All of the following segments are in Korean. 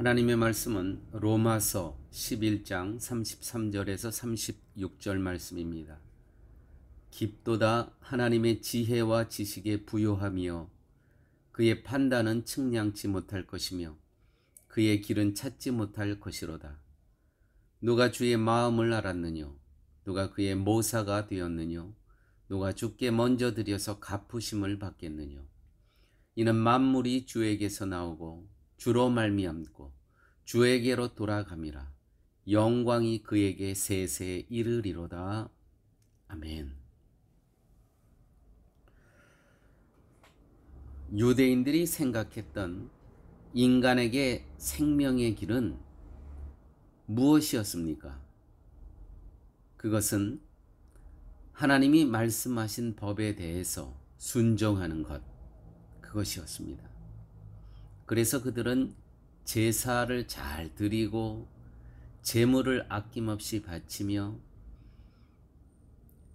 하나님의 말씀은 로마서 11장 33절에서 36절 말씀입니다. 깊도다 하나님의 지혜와 지식에 부요하며 그의 판단은 측량치 못할 것이며 그의 길은 찾지 못할 것이로다. 누가 주의 마음을 알았느뇨? 누가 그의 모사가 되었느뇨? 누가 주께 먼저 드려서 갚으심을 받겠느뇨? 이는 만물이 주에게서 나오고 주로 말미암고 주에게로 돌아감이라. 영광이 그에게 세세 이르리로다. 아멘. 유대인들이 생각했던 인간에게 생명의 길은 무엇이었습니까? 그것은 하나님이 말씀하신 법에 대해서 순종하는 것, 그것이었습니다. 그래서 그들은 제사를 잘 드리고 제물을 아낌없이 바치며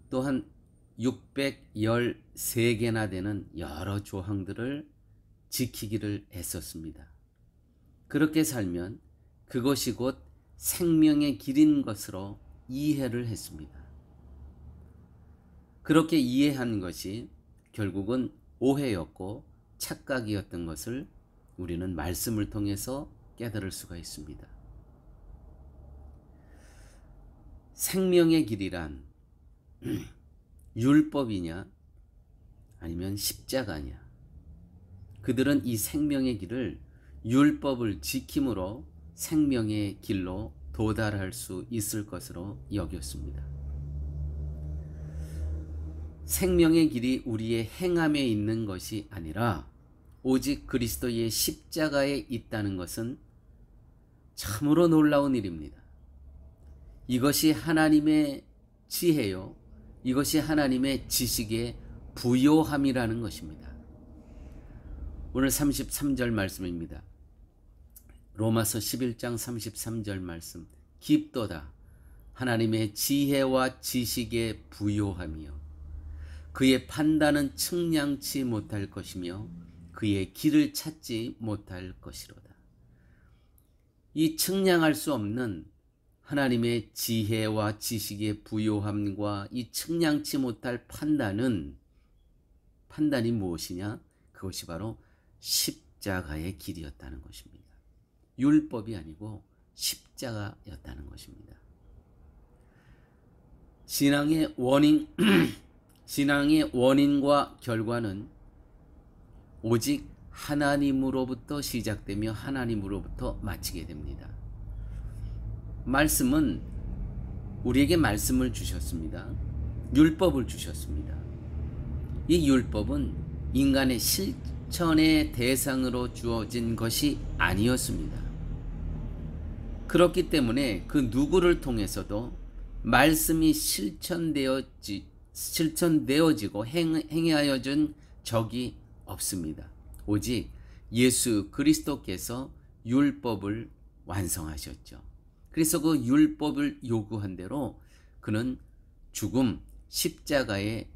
또한 613개나 되는 여러 조항들을 지키기를 애썼습니다. 그렇게 살면 그것이 곧 생명의 길인 것으로 이해를 했습니다. 그렇게 이해한 것이 결국은 오해였고 착각이었던 것을 우리는 말씀을 통해서 깨달을 수가 있습니다. 생명의 길이란 율법이냐 아니면 십자가냐? 그들은 이 생명의 길을 율법을 지킴으로 생명의 길로 도달할 수 있을 것으로 여겼습니다. 생명의 길이 우리의 행함에 있는 것이 아니라 오직 그리스도의 십자가에 있다는 것은 참으로 놀라운 일입니다. 이것이 하나님의 지혜요, 이것이 하나님의 지식의 부요함이라는 것입니다. 오늘 33절 말씀입니다. 로마서 11장 33절 말씀. 깊도다 하나님의 지혜와 지식의 부요함이요 그의 판단은 측량치 못할 것이며 그의 길을 찾지 못할 것이로다. 이 측량할 수 없는 하나님의 지혜와 지식의 부요함과 이 측량치 못할 판단이 무엇이냐? 그것이 바로 십자가의 길이었다는 것입니다. 율법이 아니고 십자가였다는 것입니다. 신앙의 원인과 결과는 오직 하나님으로부터 시작되며 하나님으로부터 마치게 됩니다. 말씀은 우리에게 말씀을 주셨습니다. 율법을 주셨습니다. 이 율법은 인간의 실천의 대상으로 주어진 것이 아니었습니다. 그렇기 때문에 그 누구를 통해서도 말씀이 실천되어지고 행하여진 적이 없습니다. 오직 예수 그리스도께서 율법을 완성하셨죠. 그래서 그 율법을 요구한 대로 그는 십자가의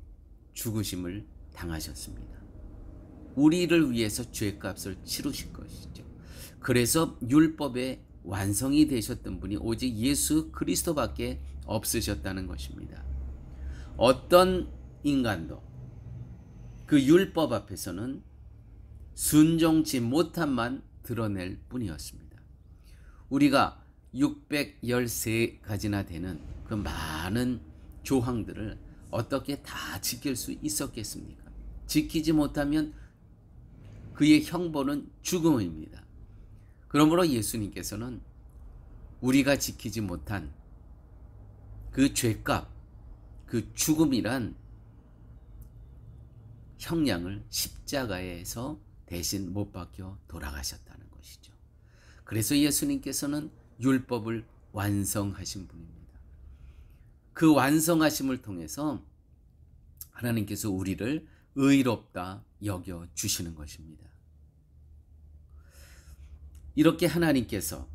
죽으심을 당하셨습니다. 우리를 위해서 죄값을 치르실 것이죠. 그래서 율법의 완성이 되셨던 분이 오직 예수 그리스도밖에 없으셨다는 것입니다. 어떤 인간도 그 율법 앞에서는 순종치 못함만 드러낼 뿐이었습니다. 우리가 613가지나 되는 그 많은 조항들을 어떻게 다 지킬 수 있었겠습니까? 지키지 못하면 그의 형벌은 죽음입니다. 그러므로 예수님께서는 우리가 지키지 못한 그 죄값, 그 죽음이란 형량을 십자가에서 대신 못 박혀 돌아가셨다는 것이죠. 그래서 예수님께서는 율법을 완성하신 분입니다. 그 완성하심을 통해서 하나님께서 우리를 의롭다 여겨 주시는 것입니다. 이렇게 하나님께서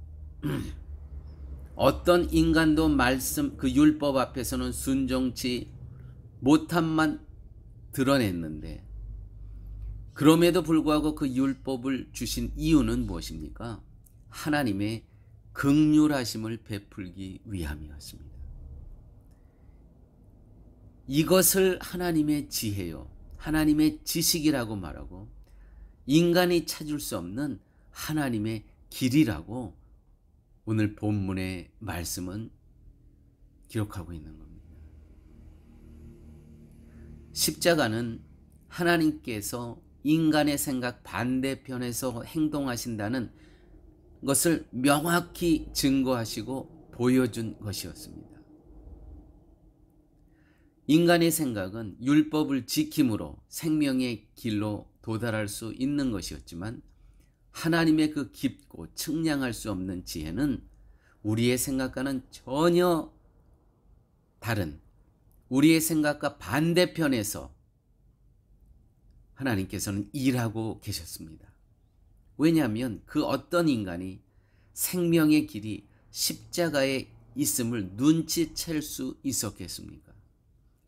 어떤 인간도 그 율법 앞에서는 순종치 못함만 드러냈는데 그럼에도 불구하고 그 율법을 주신 이유는 무엇입니까? 하나님의 긍휼하심을 베풀기 위함이었습니다. 이것을 하나님의 지혜요, 하나님의 지식이라고 말하고 인간이 찾을 수 없는 하나님의 길이라고 오늘 본문의 말씀은 기록하고 있는 겁니다. 십자가는 하나님께서 인간의 생각 반대편에서 행동하신다는 것을 명확히 증거하시고 보여준 것이었습니다. 인간의 생각은 율법을 지킴으로 생명의 길로 도달할 수 있는 것이었지만 하나님의 그 깊고 측량할 수 없는 지혜는 우리의 생각과는 전혀 다른, 우리의 생각과 반대편에서 하나님께서는 일하고 계셨습니다. 왜냐하면 그 어떤 인간이 생명의 길이 십자가에 있음을 눈치챌 수 있었겠습니까?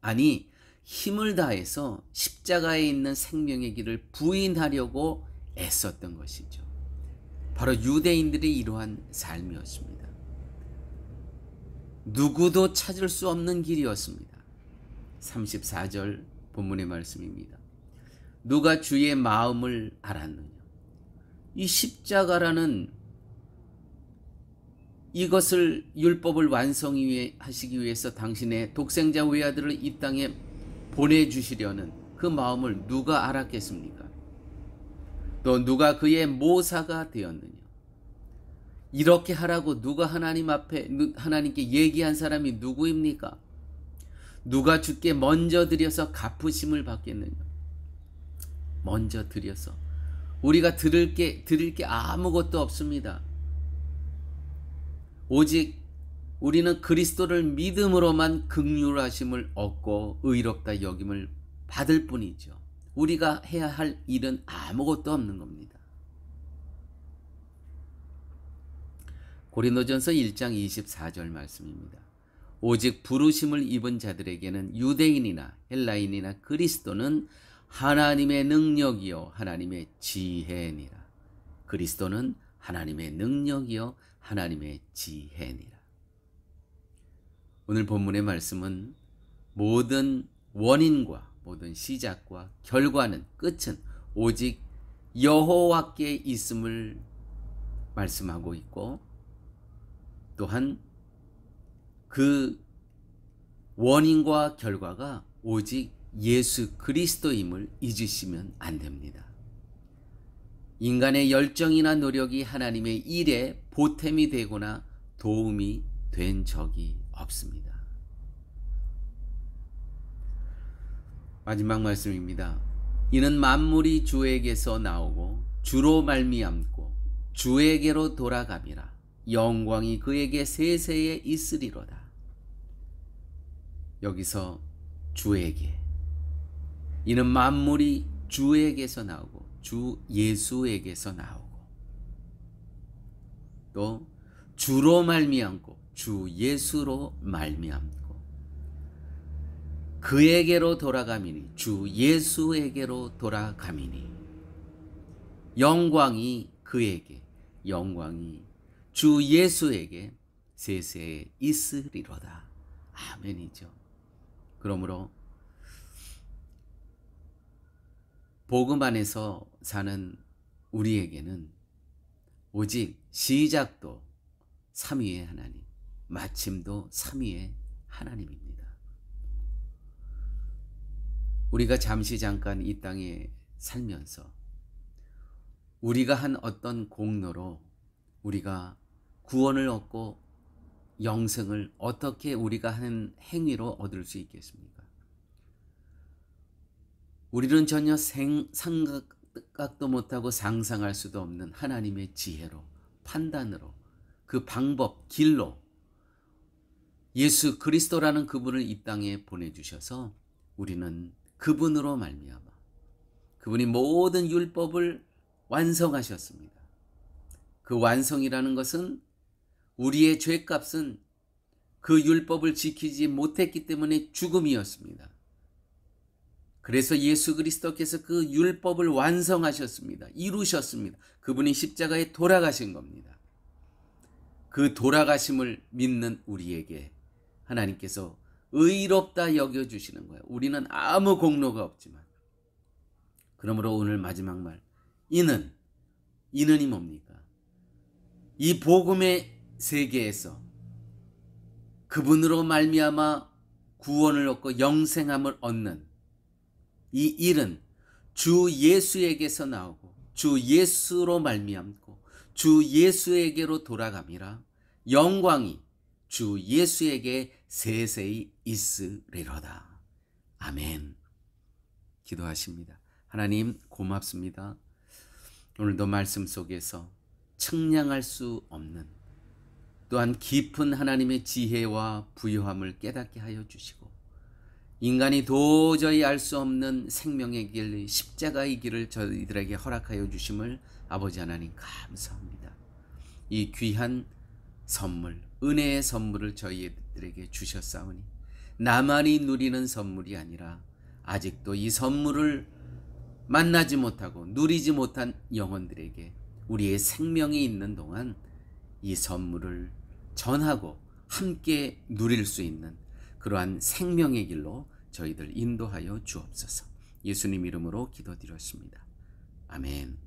아니, 힘을 다해서 십자가에 있는 생명의 길을 부인하려고 애썼던 것이죠. 바로 유대인들의 이러한 삶이었습니다. 누구도 찾을 수 없는 길이었습니다. 34절 본문의 말씀입니다. 누가 주의 마음을 알았느냐? 이 십자가라는 이것을 율법을 완성하시기 위해서 당신의 독생자 외아들을 이 땅에 보내주시려는 그 마음을 누가 알았겠습니까? 또 누가 그의 모사가 되었느냐? 이렇게 하라고 누가 하나님 앞에 하나님께 얘기한 사람이 누구입니까? 누가 주께 먼저 드려서 갚으심을 받겠느냐? 먼저 드려서 우리가 드릴 게 아무것도 없습니다. 오직 우리는 그리스도를 믿음으로만 긍휼하심을 얻고 의롭다 여김을 받을 뿐이죠. 우리가 해야 할 일은 아무것도 없는 겁니다. 고린도전서 1장 24절 말씀입니다. 오직 부르심을 입은 자들에게는 유대인이나 헬라인이나 그리스도는 하나님의 능력이요 하나님의 지혜니라. 그리스도는 하나님의 능력이요 하나님의 지혜니라. 오늘 본문의 말씀은 모든 원인과 모든 시작과 결과는 끝은 오직 여호와께 있음을 말씀하고 있고, 또한 그 원인과 결과가 오직 예수 그리스도임을 잊으시면 안 됩니다. 인간의 열정이나 노력이 하나님의 일에 보탬이 되거나 도움이 된 적이 없습니다. 마지막 말씀입니다. 이는 만물이 주에게서 나오고 주로 말미암고 주에게로 돌아감이라. 영광이 그에게 세세에 있으리로다. 여기서 주에게, 이는 만물이 주에게서 나오고 주 예수에게서 나오고 또 주로 말미암고 주 예수로 말미암고 그에게로 돌아가미니 주 예수에게로 돌아가미니 영광이 그에게, 영광이 주 예수에게 세세에 있으리로다. 아멘이죠. 그러므로 복음 안에서 사는 우리에게는 오직 시작도 삼위의 하나님, 마침도 삼위의 하나님입니다. 우리가 잠깐 이 땅에 살면서 우리가 한 어떤 공로로 우리가 구원을 얻고 영생을 어떻게 우리가 한 행위로 얻을 수 있겠습니까? 우리는 전혀 생각도 못하고 상상할 수도 없는 하나님의 지혜로, 판단으로, 그 방법, 길로 예수 그리스도라는 그분을 이 땅에 보내주셔서 우리는 그분으로 말미암아 그분이 모든 율법을 완성하셨습니다. 그 완성이라는 것은 우리의 죄값은 그 율법을 지키지 못했기 때문에 죽음이었습니다. 그래서 예수 그리스도께서 그 율법을 완성하셨습니다. 이루셨습니다. 그분이 십자가에 돌아가신 겁니다. 그 돌아가심을 믿는 우리에게 하나님께서 의롭다 여겨주시는 거예요. 우리는 아무 공로가 없지만. 그러므로 오늘 마지막 말, 이는이 뭡니까? 이 복음의 세계에서 그분으로 말미암아 구원을 얻고 영생함을 얻는 이 일은 주 예수에게서 나오고 주 예수로 말미암고 주 예수에게로 돌아감이라 영광이 주 예수에게 세세히 있으리로다. 아멘. 기도하십니다. 하나님 고맙습니다. 오늘도 말씀 속에서 측량할 수 없는 또한 깊은 하나님의 지혜와 부요함을 깨닫게 하여 주시고 인간이 도저히 알 수 없는 생명의 길, 십자가의 길을 저희들에게 허락하여 주심을 아버지 하나님 감사합니다. 이 귀한 선물, 은혜의 선물을 저희들에게 주셨사오니 나만이 누리는 선물이 아니라 아직도 이 선물을 만나지 못하고 누리지 못한 영혼들에게 우리의 생명이 있는 동안 이 선물을 전하고 함께 누릴 수 있는 그러한 생명의 길로 저희들 인도하여 주옵소서. 예수님 이름으로 기도드렸습니다. 아멘.